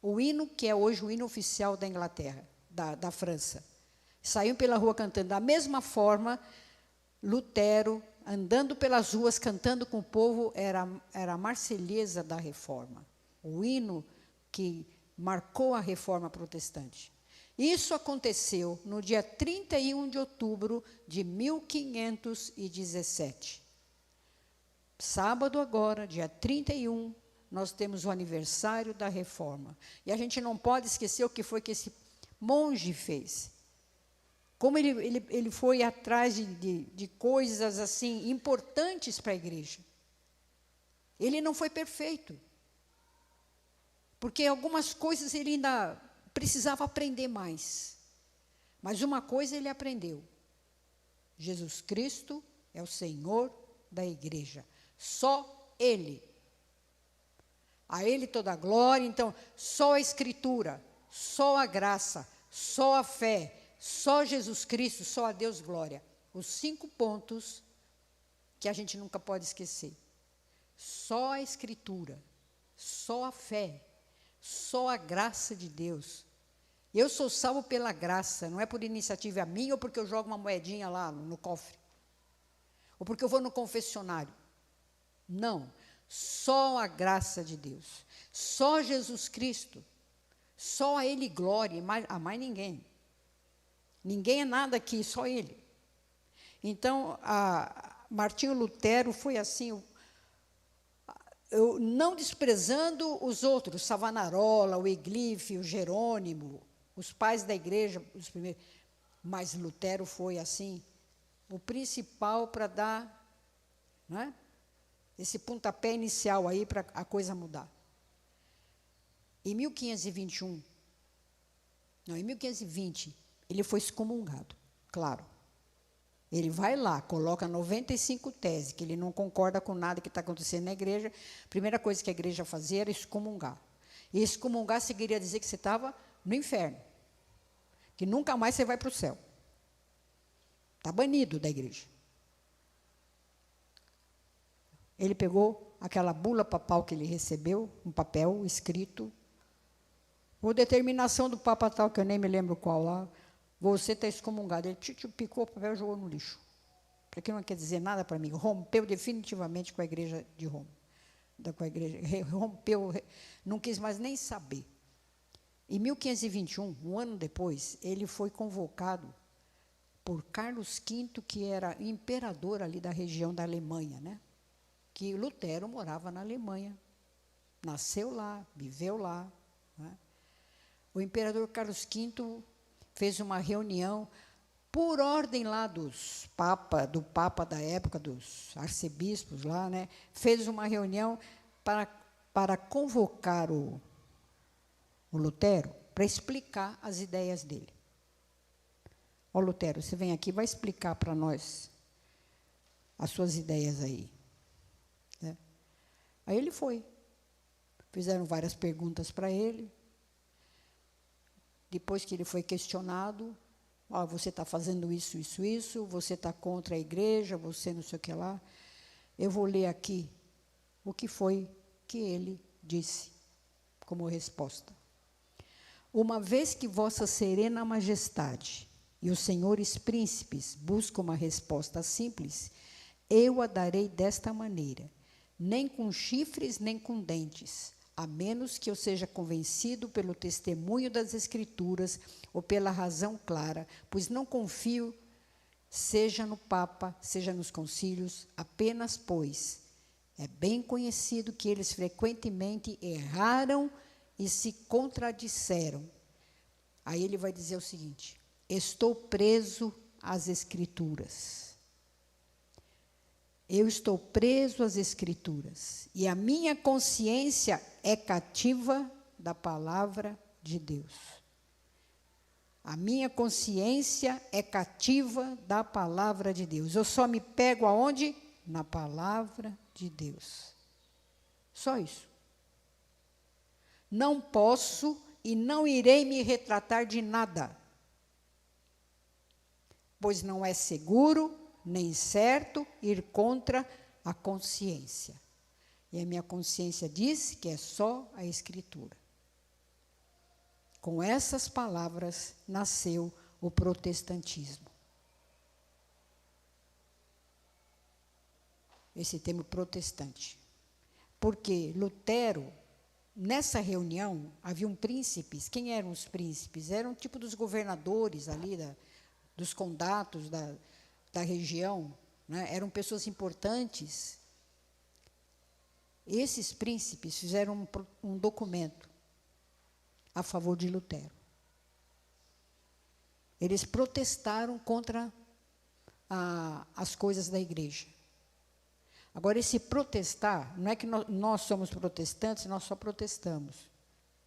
o hino, que é hoje o hino oficial da Inglaterra, da França. Saíam pela rua cantando. Da mesma forma, Lutero, andando pelas ruas, cantando com o povo, era a Marselhesa da Reforma, o hino que marcou a Reforma Protestante. Isso aconteceu no dia 31 de outubro de 1517. Sábado agora, dia 31, nós temos o aniversário da Reforma. E a gente não pode esquecer o que foi que esse monge fez. Como ele foi atrás de coisas assim importantes para a igreja. Ele não foi perfeito. Porque algumas coisas ele ainda precisava aprender mais. Mas uma coisa ele aprendeu. Jesus Cristo é o Senhor da igreja. Só Ele. A Ele toda a glória. Então, só a Escritura, só a graça, só a fé, só Jesus Cristo, só a Deus glória. Os 5 pontos que a gente nunca pode esquecer. Só a Escritura, só a fé, só a graça de Deus. Eu sou salvo pela graça, não é por iniciativa minha ou porque eu jogo uma moedinha lá no cofre. Ou porque eu vou no confessionário. Não, só a graça de Deus. Só Jesus Cristo. Só a Ele glória, a mais ninguém. Ninguém é nada aqui, só Ele. Então, Martinho Lutero foi assim, não desprezando os outros, Savonarola, o Wycliffe, o Jerônimo, os pais da igreja, os primeiros, mas Lutero foi assim, o principal para dar, não é? Esse pontapé inicial aí para a coisa mudar. Em 1521, não, em 1520, ele foi excomungado, claro. Ele vai lá, coloca 95 teses, que ele não concorda com nada que está acontecendo na igreja. A primeira coisa que a igreja fazia era excomungar. E excomungar seguiria dizer que você estava no inferno, que nunca mais você vai para o céu. Está banido da igreja. Ele pegou aquela bula papal que ele recebeu, um papel escrito, por determinação do Papa tal, que eu nem me lembro qual lá, você está excomungado. Ele picou o papel e jogou no lixo. Porque não quer dizer nada para mim. Rompeu definitivamente com a igreja de Roma. Com a igreja, rompeu, não quis mais nem saber. Em 1521, um ano depois, ele foi convocado por Carlos V, que era imperador ali da região da Alemanha, né? Que Lutero morava na Alemanha, nasceu lá, viveu lá. Né? O imperador Carlos V fez uma reunião por ordem lá do Papa da época, dos arcebispos lá, né? Fez uma reunião para convocar o Lutero para explicar as ideias dele. Ó, Lutero, você vem aqui e vai explicar para nós as suas ideias aí. Né? Aí ele foi. Fizeram várias perguntas para ele. Depois que ele foi questionado, você está fazendo isso, isso, isso, você está contra a igreja, você não sei o que lá. Eu vou ler aqui o que foi que ele disse como resposta. Uma vez que vossa serena majestade e os senhores príncipes buscam uma resposta simples, eu a darei desta maneira, nem com chifres, nem com dentes. a menos que eu seja convencido pelo testemunho das Escrituras ou pela razão clara, pois não confio, seja no Papa, seja nos concílios, apenas pois é bem conhecido que eles frequentemente erraram e se contradisseram. Aí ele vai dizer o seguinte: estou preso às Escrituras. Eu estou preso às Escrituras. E a minha consciência é cativa da palavra de Deus. A minha consciência é cativa da palavra de Deus. Eu só me pego aonde? Na palavra de Deus. Só isso. Não posso e não irei me retratar de nada, pois não é seguro nem certo ir contra a consciência. E a minha consciência diz que é só a Escritura. Com essas palavras nasceu o protestantismo. Esse termo protestante. Porque Lutero, nessa reunião, haviam príncipes. Quem eram os príncipes? Eram tipo dos governadores ali, dos condatos da região, né? Eram pessoas importantes. Esses príncipes fizeram um documento a favor de Lutero. Eles protestaram contra as coisas da igreja. Agora, esse protestar, não é que nós somos protestantes, nós só protestamos.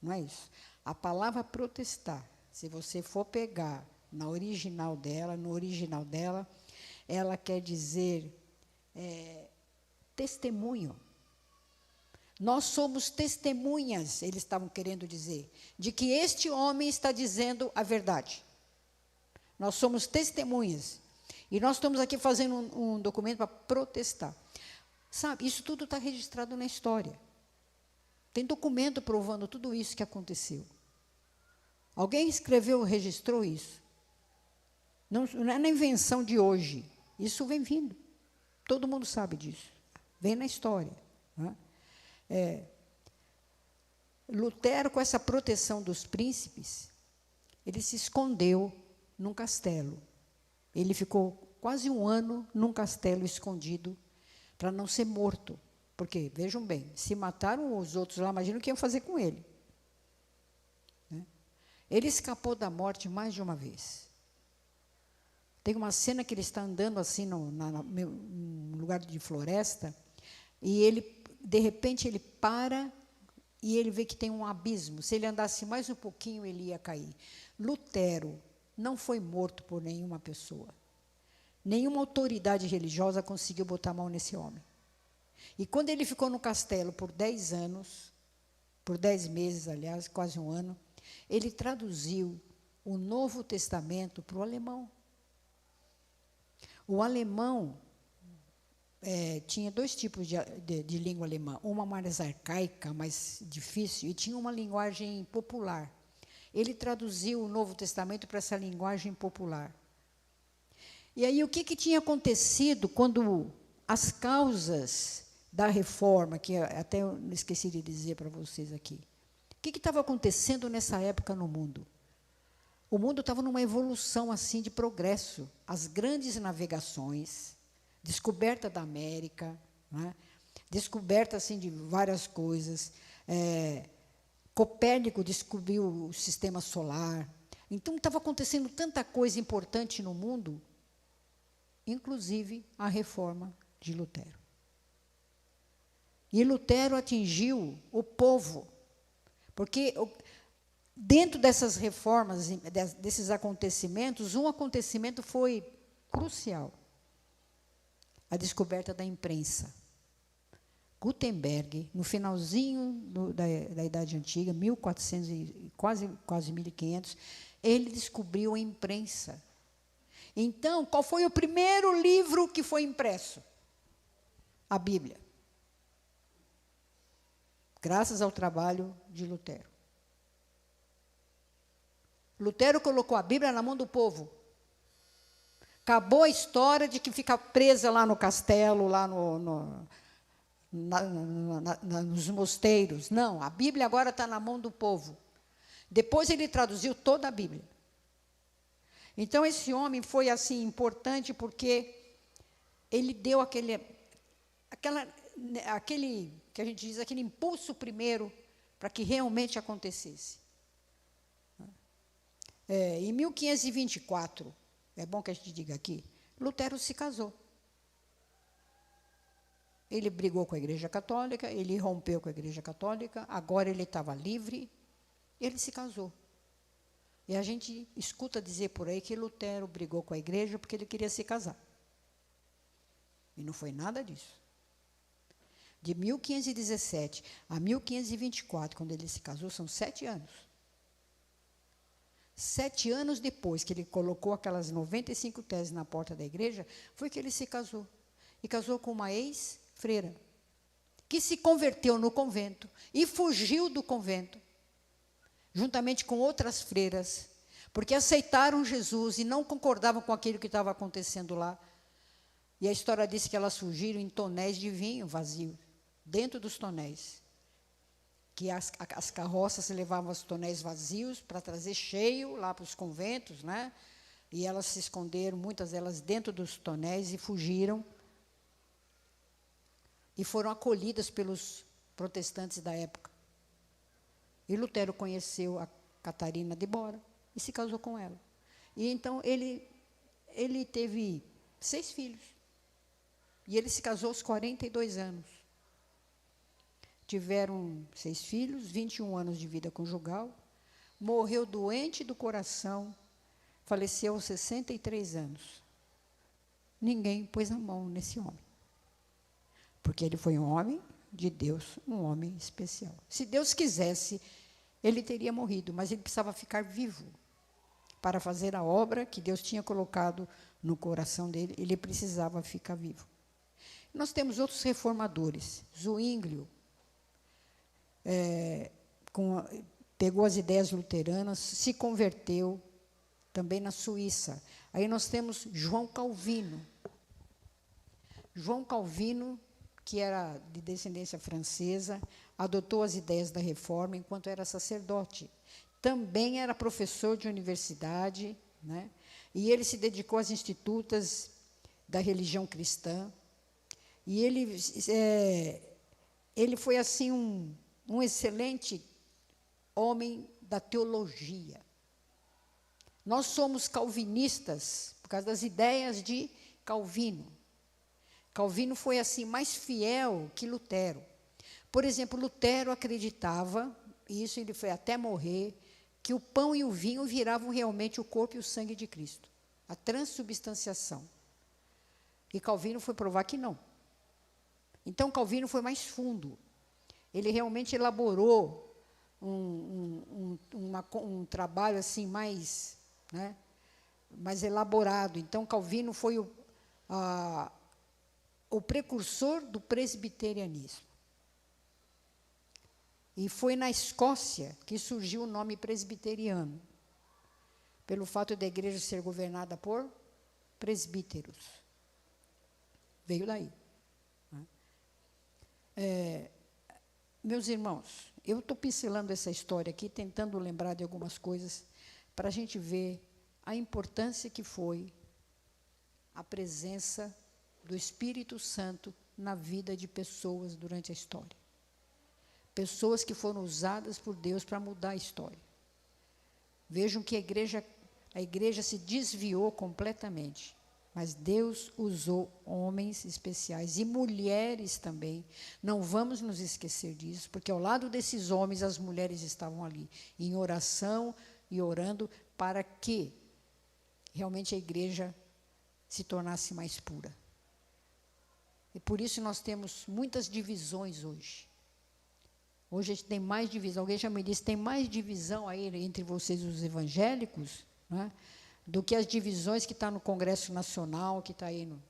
Não é isso. A palavra protestar, se você for pegar no original dela, ela quer dizer testemunho. Nós somos testemunhas, eles estavam querendo dizer, de que este homem está dizendo a verdade. Nós somos testemunhas. E nós estamos aqui fazendo um documento para protestar. Sabe, isso tudo está registrado na história. Tem documento provando tudo isso que aconteceu. Alguém escreveu, registrou isso. Não é na invenção de hoje. Isso vem vindo. Todo mundo sabe disso. Vem na história. Né? Lutero, com essa proteção dos príncipes, ele se escondeu num castelo. Ele ficou quase um ano num castelo escondido para não ser morto. Porque, vejam bem, se mataram os outros lá, imagina o que iam fazer com ele. Né? Ele escapou da morte mais de uma vez. Tem uma cena que ele está andando assim num lugar de floresta, e ele, de repente, ele para e ele vê que tem um abismo. Se ele andasse mais um pouquinho, ele ia cair. Lutero não foi morto por nenhuma pessoa. Nenhuma autoridade religiosa conseguiu botar a mão nesse homem. E quando ele ficou no castelo por 10 anos, por 10 meses, aliás, quase um ano, ele traduziu o Novo Testamento para o alemão. O alemão tinha dois tipos de língua alemã, uma mais arcaica, mais difícil, e tinha uma linguagem popular. Ele traduziu o Novo Testamento para essa linguagem popular. E aí, o que tinha acontecido quando as causas da reforma, que até eu esqueci de dizer para vocês aqui, o que estava acontecendo nessa época no mundo? O mundo estava numa evolução assim de progresso. As grandes navegações, descoberta da América, né? Descoberta assim de várias coisas. Copérnico descobriu o sistema solar. Então estava acontecendo tanta coisa importante no mundo, inclusive a reforma de Lutero. E Lutero atingiu o povo, porque dentro dessas reformas, desses acontecimentos, um acontecimento foi crucial: a descoberta da imprensa. Gutenberg, no finalzinho da Idade Antiga, 1400 e quase 1500, ele descobriu a imprensa. Então, qual foi o primeiro livro que foi impresso? A Bíblia. Graças ao trabalho de Lutero. Lutero colocou a Bíblia na mão do povo. Acabou a história de que fica presa lá no castelo, lá nos mosteiros. Não, a Bíblia agora está na mão do povo. Depois ele traduziu toda a Bíblia. Então, esse homem foi assim importante porque ele deu aquele que a gente diz, aquele impulso primeiro para que realmente acontecesse. Em 1524, é bom que a gente diga aqui, Lutero se casou. Ele brigou com a Igreja Católica, ele rompeu com a Igreja Católica, agora ele estava livre, ele se casou. E a gente escuta dizer por aí que Lutero brigou com a Igreja porque ele queria se casar. E não foi nada disso. De 1517 a 1524, quando ele se casou, são 7 anos. 7 anos depois que ele colocou aquelas 95 teses na porta da igreja, foi que ele se casou. E casou com uma ex-freira, que se converteu no convento e fugiu do convento, juntamente com outras freiras, porque aceitaram Jesus e não concordavam com aquilo que estava acontecendo lá. E a história diz que elas fugiram em tonéis de vinho vazio, dentro dos tonéis. Que as carroças levavam os tonéis vazios para trazer cheio lá para os conventos, né? E elas se esconderam, muitas delas, dentro dos tonéis e fugiram. E foram acolhidas pelos protestantes da época. E Lutero conheceu a Catarina de Bora e se casou com ela. E então ele teve 6 filhos. E ele se casou aos 42 anos. Tiveram 6 filhos, 21 anos de vida conjugal. Morreu doente do coração, faleceu aos 63 anos. Ninguém pôs a mão nesse homem. Porque ele foi um homem de Deus, um homem especial. Se Deus quisesse, ele teria morrido, mas ele precisava ficar vivo para fazer a obra que Deus tinha colocado no coração dele. Ele precisava ficar vivo. Nós temos outros reformadores. Zwinglio pegou as ideias luteranas, se converteu também na Suíça. Aí nós temos João Calvino. João Calvino, que era de descendência francesa, adotou as ideias da reforma enquanto era sacerdote. Também era professor de universidade, né? E ele se dedicou às institutas da religião cristã. E ele foi, assim, um excelente homem da teologia. Nós somos calvinistas por causa das ideias de Calvino. Calvino foi, assim, mais fiel que Lutero. Por exemplo, Lutero acreditava, e isso ele foi até morrer, que o pão e o vinho viravam realmente o corpo e o sangue de Cristo. A transubstanciação. E Calvino foi provar que não. Então, Calvino foi mais fundo. Ele realmente elaborou um trabalho assim mais, né, mais elaborado. Então, Calvino foi o precursor do presbiterianismo. E foi na Escócia que surgiu o nome presbiteriano, pelo fato da igreja ser governada por presbíteros. Veio daí. Meus irmãos, eu estou pincelando essa história aqui, tentando lembrar de algumas coisas, para a gente ver a importância que foi a presença do Espírito Santo na vida de pessoas durante a história. Pessoas que foram usadas por Deus para mudar a história. Vejam que a igreja se desviou completamente. Mas Deus usou homens especiais e mulheres também. Não vamos nos esquecer disso, porque ao lado desses homens, as mulheres estavam ali, em oração e orando para que realmente a igreja se tornasse mais pura. E por isso nós temos muitas divisões hoje. Hoje a gente tem mais divisão. Alguém já me disse, tem mais divisão aí entre vocês, os evangélicos, né, do que as divisões que estão no Congresso Nacional, que está aí no...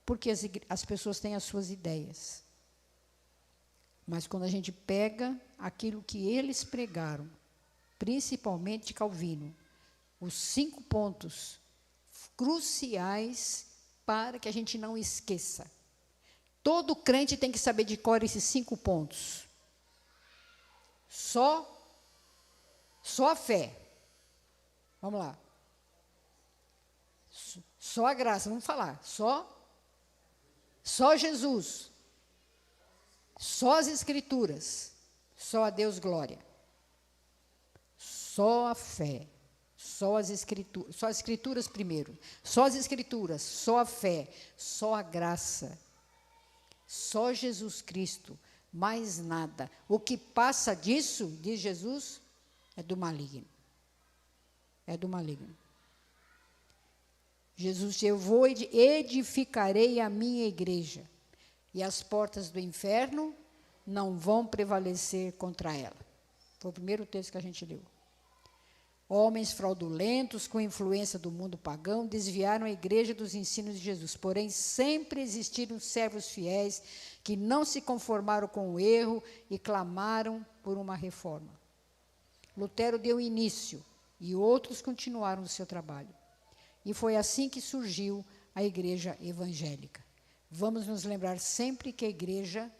Porque as pessoas têm as suas ideias. Mas quando a gente pega aquilo que eles pregaram, principalmente Calvino, os 5 pontos cruciais para que a gente não esqueça. Todo crente tem que saber de cor esses 5 pontos. Só a fé. Vamos lá. Só a graça, vamos falar. Só Jesus. Só as Escrituras. Só a Deus glória. Só a fé. Só as Escrituras primeiro. Só as Escrituras, só a fé, só a graça. Só Jesus Cristo, mais nada. O que passa disso, diz Jesus, é do maligno. É do maligno. Jesus disse: eu vou edificarei a minha igreja, e as portas do inferno não vão prevalecer contra ela. Foi o primeiro texto que a gente leu. Homens fraudulentos, com influência do mundo pagão, desviaram a igreja dos ensinos de Jesus. Porém, sempre existiram servos fiéis que não se conformaram com o erro e clamaram por uma reforma. Lutero deu início e outros continuaram o seu trabalho. E foi assim que surgiu a igreja evangélica. Vamos nos lembrar sempre que a igreja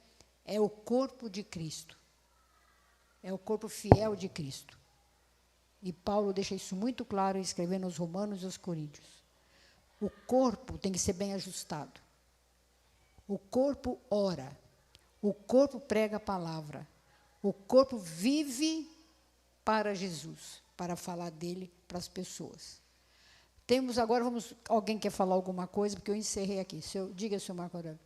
é o corpo de Cristo. É o corpo fiel de Cristo. E Paulo deixa isso muito claro, escrevendo aos Romanos e aos Coríntios. O corpo tem que ser bem ajustado. O corpo ora. O corpo prega a palavra. O corpo vive para Jesus, para falar dele para as pessoas. Temos agora, alguém quer falar alguma coisa? Porque eu encerrei aqui. Diga, senhor Marco Aurélio.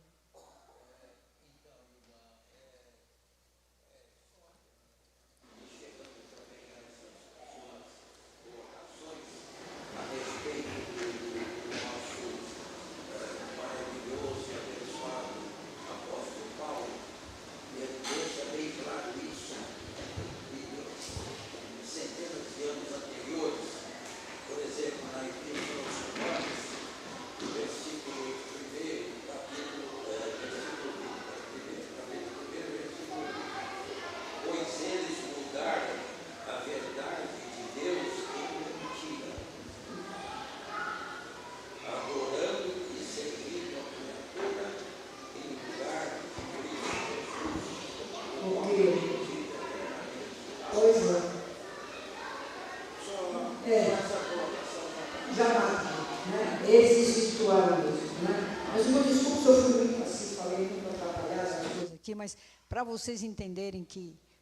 Mas para vocês entenderem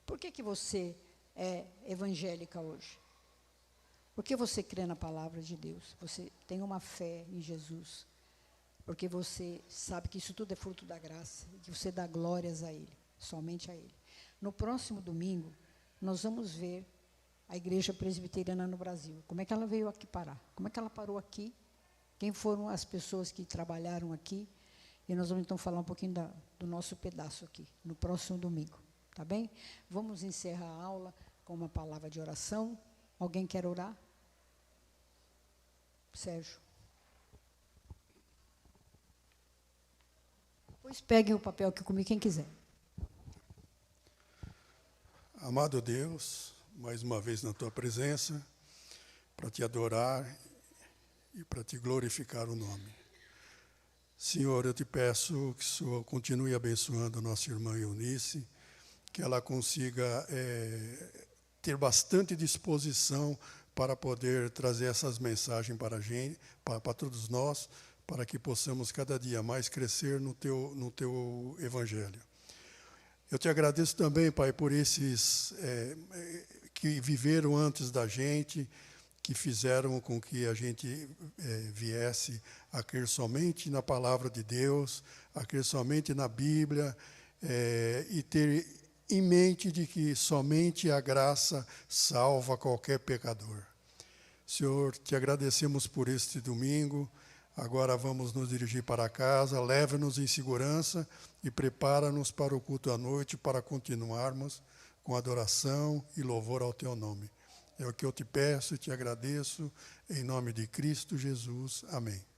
por que você é evangélica hoje? Porque você crê na palavra de Deus, você tem uma fé em Jesus, porque você sabe que isso tudo é fruto da graça, que você dá glórias a Ele, somente a Ele. No próximo domingo, nós vamos ver a Igreja Presbiteriana no Brasil. Como é que ela veio aqui parar? Como é que ela parou aqui? Quem foram as pessoas que trabalharam aqui? E nós vamos, então, falar um pouquinho do nosso pedaço aqui, no próximo domingo, tá bem? Vamos encerrar a aula com uma palavra de oração. Alguém quer orar? Sérgio. Pois peguem o papel aqui comigo, quem quiser. Amado Deus, mais uma vez na Tua presença, para Te adorar e para Te glorificar o nome. Senhor, eu te peço que o Senhor continue abençoando a nossa irmã Eunice, que ela consiga ter bastante disposição para poder trazer essas mensagens para a gente, para todos nós, para que possamos cada dia mais crescer no teu evangelho. Eu te agradeço também, Pai, por esses que viveram antes da gente, que fizeram com que a gente viesse a crer somente na palavra de Deus, a crer somente na Bíblia, e ter em mente de que somente a graça salva qualquer pecador. Senhor, te agradecemos por este domingo. Agora vamos nos dirigir para casa, leva-nos em segurança e prepara-nos para o culto à noite, para continuarmos com adoração e louvor ao teu nome. É o que eu te peço e te agradeço, em nome de Cristo Jesus. Amém.